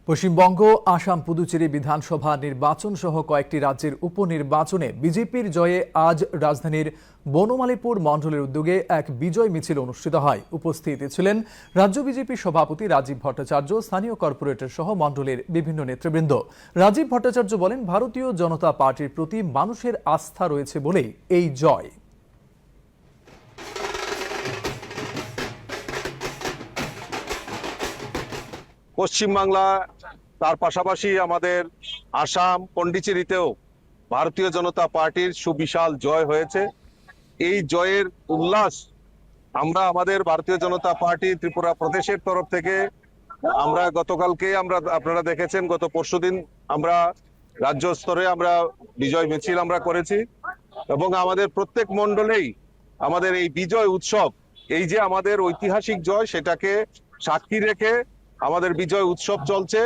পশ্চিমবঙ্গ, আসাম, পুদুচেরি বিধানসভা নির্বাচন সহ কয়েকটি রাজ্যের উপনির্বাচনে বিজেপির জয়ে আজ রাজধানীর বনমালীপুর মণ্ডলের উদ্যোগে এক বিজয় মিছিল অনুষ্ঠিত হয়। উপস্থিত ছিলেন রাজ্য বিজেপি সভাপতি রাজীব ভট্টাচার্য, স্থানীয় কর্পোরেটর সহ মণ্ডলের বিভিন্ন নেতৃবৃন্দ। রাজীব ভট্টাচার্য বলেন, ভারতীয় জনতা পার্টির প্রতি মানুষের আস্থা রয়েছে বলেই এই জয়। পশ্চিমবাংলা তার পাশাপাশি আমাদের আসাম, পন্ডিচেরিতেও ভারতীয় জনতা পার্টির সুবিশাল জয় হয়েছে। এই জয়ের উল্লাস আমরা আমাদের ভারতীয় জনতা পার্টি ত্রিপুরা প্রদেশের তরফ থেকে গতকালকে আপনারা দেখেছেন, গত পরশুদিন আমরা রাজ্য স্তরে বিজয় মিছিল করেছি এবং আমাদের প্রত্যেক মণ্ডলেই আমাদের এই বিজয় উৎসব, এই যে আমাদের ঐতিহাসিক জয়, সেটাকে সাক্ষী রেখে আমাদের বিজয় উৎসব চলছে।